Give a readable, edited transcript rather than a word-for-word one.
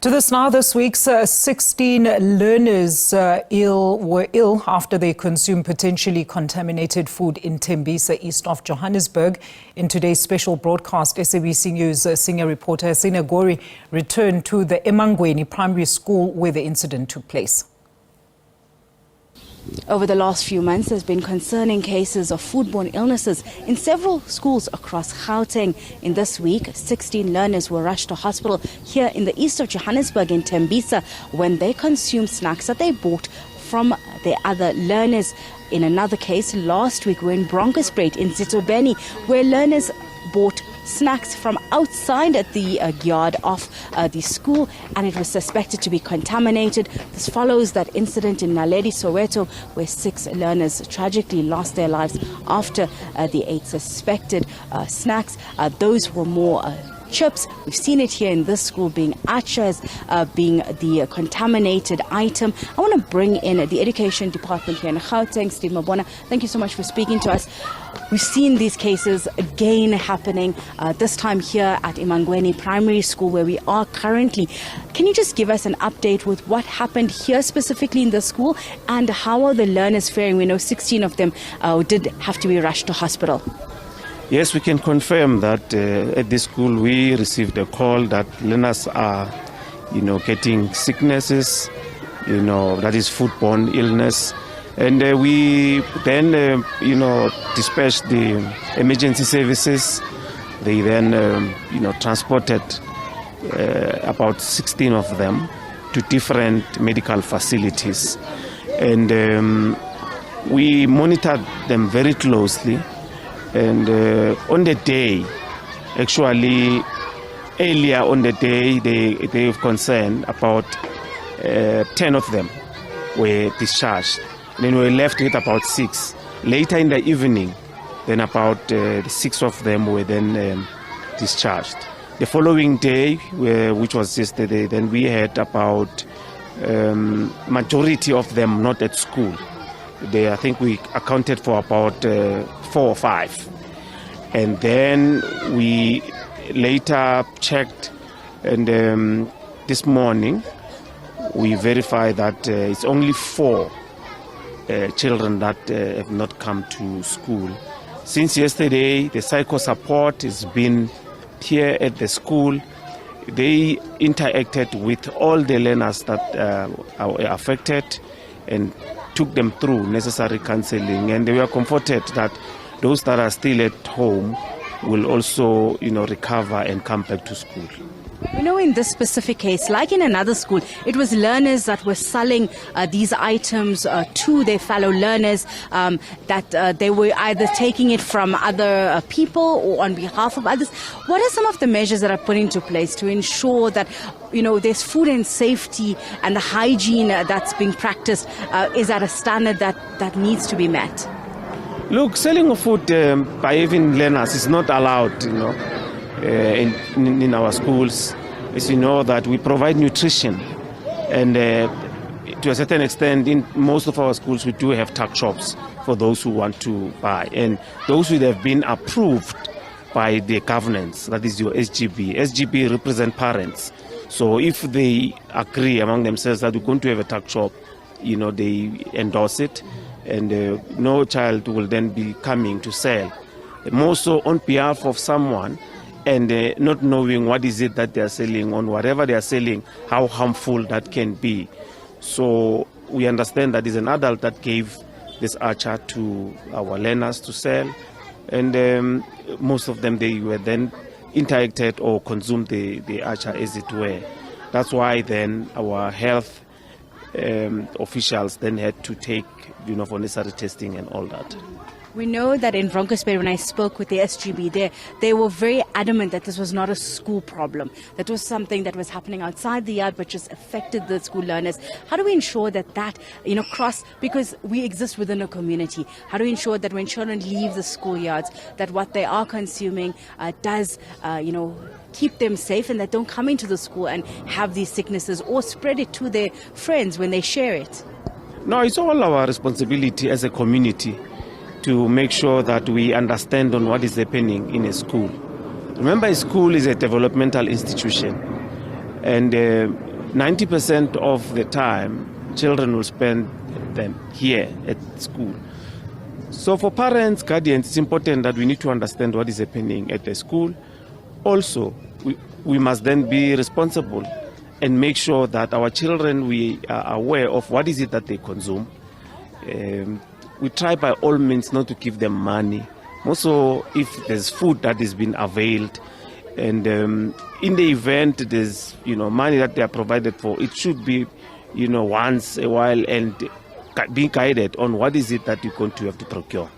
To this now, this week's 16 learners were ill after they consumed potentially contaminated food in Tembisa, east of Johannesburg. In today's special broadcast, SABC News senior reporter Hasina Gori returned to the Emmangweni Primary School where the incident took place. Over the last few months, there's been concerning cases of foodborne illnesses in several schools across Gauteng. In this week, 16 learners were rushed to hospital here in the east of Johannesburg in Tembisa when they consumed snacks that they bought from their other learners. In another case, last week, we're in Bronkhorstspruit in Zitobeni, where learners bought snacks from outside at the yard of the school, and it was suspected to be contaminated. This follows that incident in Naledi, Soweto, where 6 learners tragically lost their lives after they ate suspected snacks. Those were more chips. We've seen it here in this school being achas, being the contaminated item. I want to bring in the education department here in Gauteng, Steve Mabona. Thank you so much for speaking to us. We've seen these cases again happening, this time here at Emmangweni Primary School where we are currently. Can you just give us an update with what happened here specifically in the school and how are the learners faring? We know 16 of them did have to be rushed to hospital. Yes, we can confirm that at this school we received a call that learners are, getting sicknesses, that is foodborne illness. And we then, dispatched the emergency services. They then, transported about 16 of them to different medical facilities. And we monitored them very closely. And on the day, actually, earlier on the day, they have concern about 10 of them were discharged. Then we were left with about 6. Later in the evening, then about 6 of them were then discharged. The following day, which was yesterday, then we had about majority of them not at school. I think we accounted for about 4 or 5. And then we later checked, and this morning we verified that it's only 4 children that have not come to school. Since yesterday, the psycho support has been here at the school. They interacted with all the learners that are affected and took them through necessary counseling, and they were comforted that those that are still at home will also, recover and come back to school. We know in this specific case, like in another school, it was learners that were selling these items to their fellow learners, that they were either taking it from other people or on behalf of others. What are some of the measures that are put into place to ensure that, there's food and safety and the hygiene that's being practiced is at a standard that needs to be met? Look, selling of food by even learners is not allowed, in our schools. As you know, that we provide nutrition, and to a certain extent in most of our schools we do have tuck shops for those who want to buy, and those would have been approved by the governance, that is your SGB. SGB represent parents, so if they agree among themselves that we're going to have a tuck shop, they endorse it, and no child will then be coming to sell, more so on behalf of someone, and not knowing what is it that they are selling, on whatever they are selling, how harmful that can be. So we understand that is an adult that gave this acha to our learners to sell, and most of them, they were then interacted or consumed the acha as it were. That's why then our health officials then had to take, for necessary testing and all that. We know that in Bronkhorstspruit, when I spoke with the SGB they were very adamant that this was not a school problem. That was something that was happening outside the yard but just affected the school learners. How do we ensure that because we exist within a community, how do we ensure that when children leave the schoolyards, that what they are consuming does, keep them safe and that don't come into the school and have these sicknesses or spread it to their friends when they share it? No, it's all our responsibility as a community to make sure that we understand on what is happening in a school. Remember, a school is a developmental institution, and 90% of the time, children will spend them here at school. So for parents, guardians, it's important that we need to understand what is happening at the school. Also, we must then be responsible and make sure that our children, we are aware of what is it that they consume. We try by all means not to give them money. Also, if there's food that is being availed, and in the event there's money that they are provided for, it should be once a while and being guided on what is it that you're going to have to procure.